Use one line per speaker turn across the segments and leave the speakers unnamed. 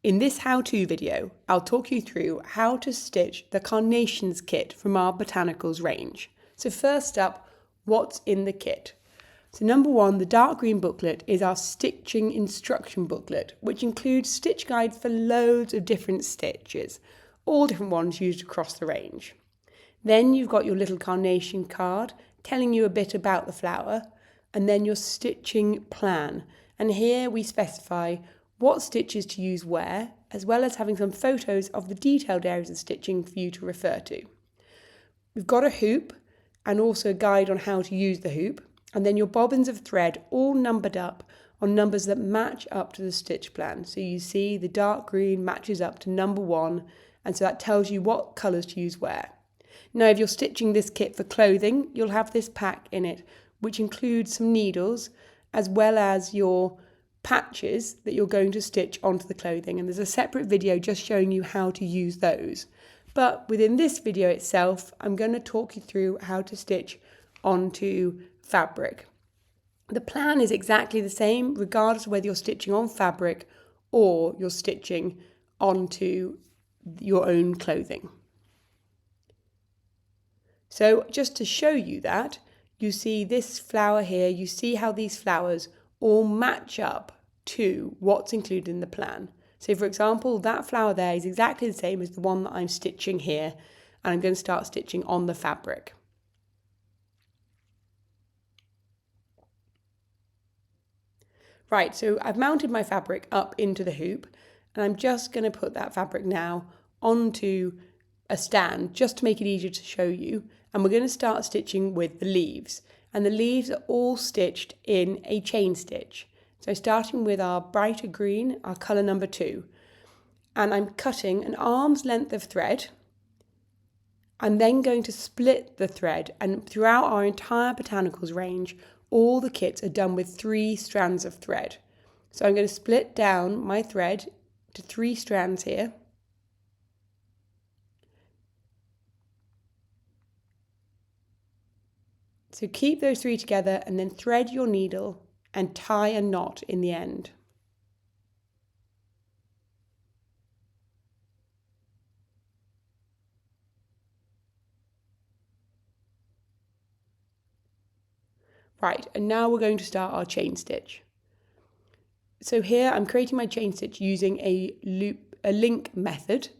In this how-to video, I'll talk you through how to stitch the Carnations kit from our Botanicals range. So first up, what's in the kit? So number one, the dark green booklet is our stitching instruction booklet, which includes stitch guides for loads of different stitches, all different ones used across the range. Then you've got your little carnation card telling you a bit about the flower, and then your stitching plan. And here we specify what stitches to use where, as well as having some photos of the detailed areas of stitching for you to refer to. We've got a hoop and also a guide on how to use the hoop, and then your bobbins of thread all numbered up on numbers that match up to the stitch plan. So you see the dark green matches up to number 1, and so that tells you what colours to use where. Now if you're stitching this kit for clothing, you'll have this pack in it, which includes some needles as well as your patches that you're going to stitch onto the clothing, and there's a separate video just showing you how to use those. But within this video itself, I'm going to talk you through how to stitch onto fabric. The plan is exactly the same regardless of whether you're stitching on fabric or you're stitching onto your own clothing. So just to show you that, you see this flower here, you see how these flowers all match up to what's included in the plan. So for example, that flower there is exactly the same as the one that I'm stitching here, and I'm going to start stitching on the fabric. Right, so I've mounted my fabric up into the hoop, and I'm just going to put that fabric now onto a stand just to make it easier to show you, and we're going to start stitching with the leaves. And the leaves are all stitched in a chain stitch. So starting with our brighter green, our colour number 2, and I'm cutting an arm's length of thread. I'm then going to split the thread, and throughout our entire Botanicals range, all the kits are done with 3 strands of thread. So I'm going to split down my thread to 3 strands here. So keep those 3 together and then thread your needle and tie a knot in the end. Right, and now we're going to start our chain stitch. So here I'm creating my chain stitch using a link method.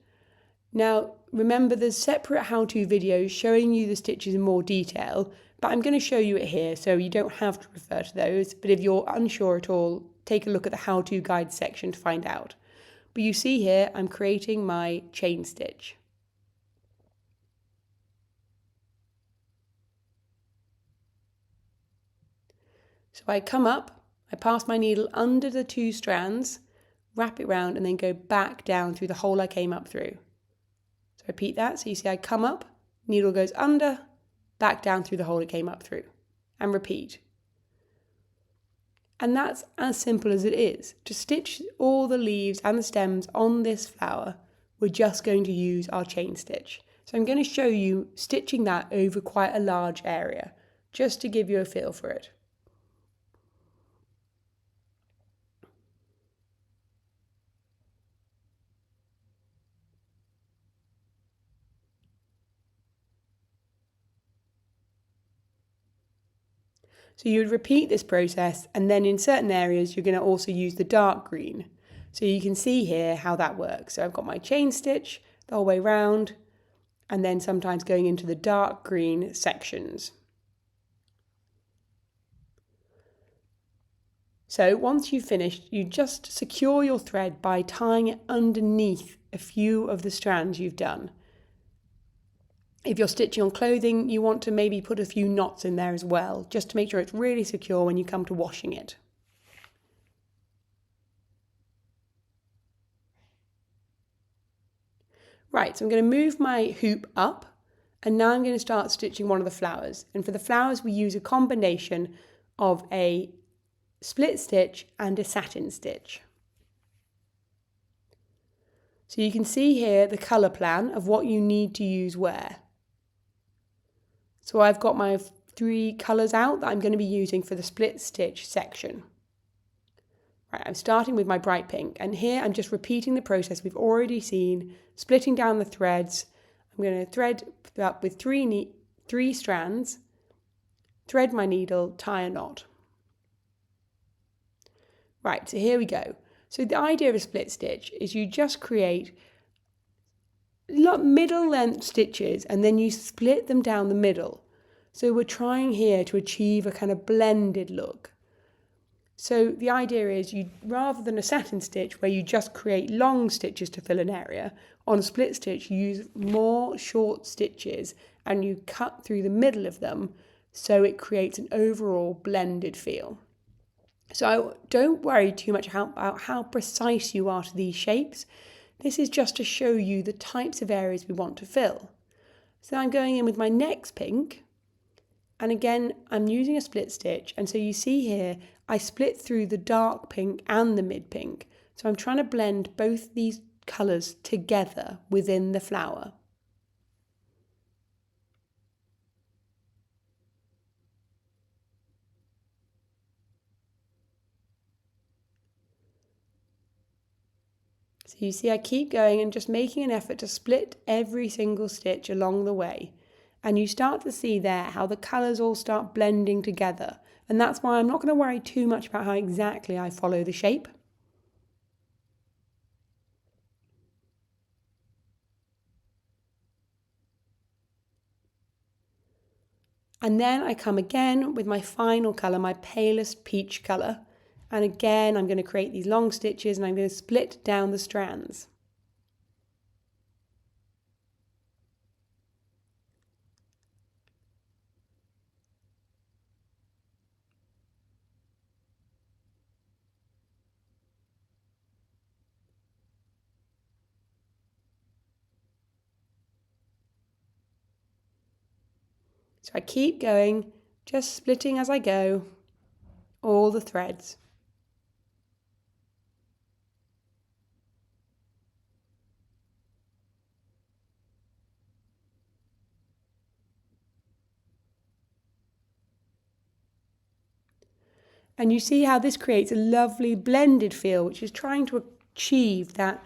Now remember, there's separate how-to videos showing you the stitches in more detail, but I'm going to show you it here so you don't have to refer to those. But if you're unsure at all, take a look at the how-to guide section to find out. But you see here I'm creating my chain stitch. So I come up, I pass my needle under the 2 strands, wrap it round, and then go back down through the hole I came up through. So repeat that. So you see I come up, needle goes under, back down through the hole it came up through, and repeat. And that's as simple as it is. To stitch all the leaves and the stems on this flower, we're just going to use our chain stitch. So I'm going to show you stitching that over quite a large area, just to give you a feel for it. So you would repeat this process, and then in certain areas you're going to also use the dark green. So you can see here how that works. So I've got my chain stitch the whole way round, and then sometimes going into the dark green sections. So once you've finished, you just secure your thread by tying it underneath a few of the strands you've done. If you're stitching on clothing, you want to maybe put a few knots in there as well, just to make sure it's really secure when you come to washing it. Right, so I'm going to move my hoop up, and now I'm going to start stitching one of the flowers. And for the flowers, we use a combination of a split stitch and a satin stitch. So you can see here the colour plan of what you need to use where. So I've got my 3 colours out that I'm going to be using for the split stitch section. Right, I'm starting with my bright pink, and here I'm just repeating the process we've already seen, splitting down the threads. I'm going to thread up with three strands, thread my needle, tie a knot. Right, so here we go. So the idea of a split stitch is you just create middle length stitches and then you split them down the middle. So we're trying here to achieve a kind of blended look. So the idea is you, rather than a satin stitch where you just create long stitches to fill an area, on a split stitch you use more short stitches and you cut through the middle of them so it creates an overall blended feel. So don't worry too much about how precise you are to these shapes. This is just to show you the types of areas we want to fill. So I'm going in with my next pink, and again I'm using a split stitch, and so you see here I split through the dark pink and the mid pink. So I'm trying to blend both these colours together within the flower. So you see I keep going and just making an effort to split every single stitch along the way. And you start to see there how the colours all start blending together. And that's why I'm not going to worry too much about how exactly I follow the shape. And then I come again with my final colour, my palest peach colour. And again, I'm going to create these long stitches and I'm going to split down the strands. So I keep going, just splitting as I go, all the threads. And you see how this creates a lovely blended feel, which is trying to achieve that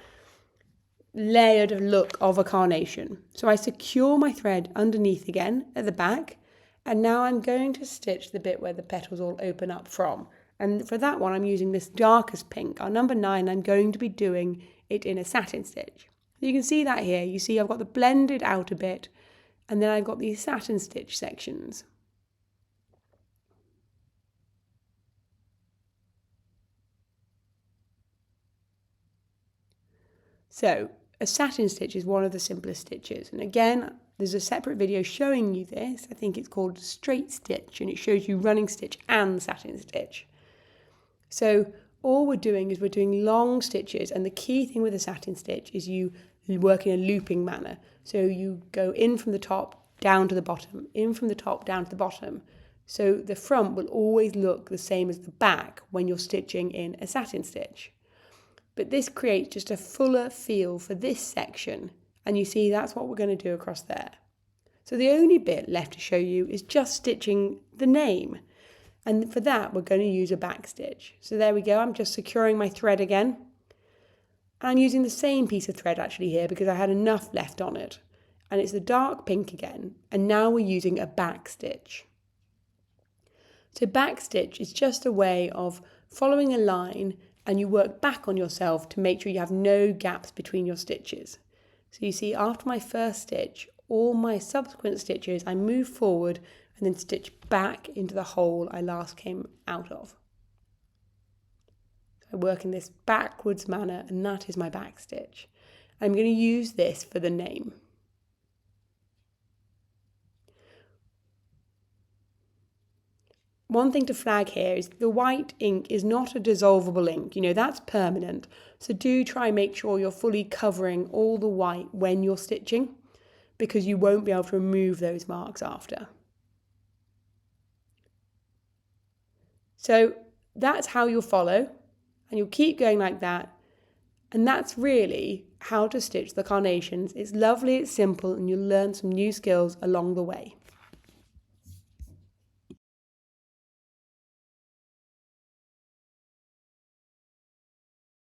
layered look of a carnation. So I secure my thread underneath again at the back, and now I'm going to stitch the bit where the petals all open up from. And for that one I'm using this darkest pink, our number 9. I'm going to be doing it in a satin stitch. You can see that here. You see I've got the blended outer bit and then I've got these satin stitch sections. So a satin stitch is one of the simplest stitches, and again there's a separate video showing you this. I think it's called straight stitch, and it shows you running stitch and satin stitch. So all we're doing is we're doing long stitches, and the key thing with a satin stitch is you work in a looping manner. So you go in from the top down to the bottom, in from the top down to the bottom. So the front will always look the same as the back when you're stitching in a satin stitch. But this creates just a fuller feel for this section, and you see that's what we're going to do across there. So the only bit left to show you is just stitching the name, and for that we're going to use a back stitch. So there we go, I'm just securing my thread again, and I'm using the same piece of thread actually here because I had enough left on it, and it's the dark pink again, and now we're using a back stitch. So back stitch is just a way of following a line, and you work back on yourself to make sure you have no gaps between your stitches. So you see after my first stitch, all my subsequent stitches, I move forward and then stitch back into the hole I last came out of. So I work in this backwards manner, and that is my back stitch. I'm going to use this for the name. One thing to flag here is the white ink is not a dissolvable ink, that's permanent. So do try and make sure you're fully covering all the white when you're stitching, because you won't be able to remove those marks after. So that's how you'll follow, and you'll keep going like that. And that's really how to stitch the carnations. It's lovely, it's simple, and you'll learn some new skills along the way.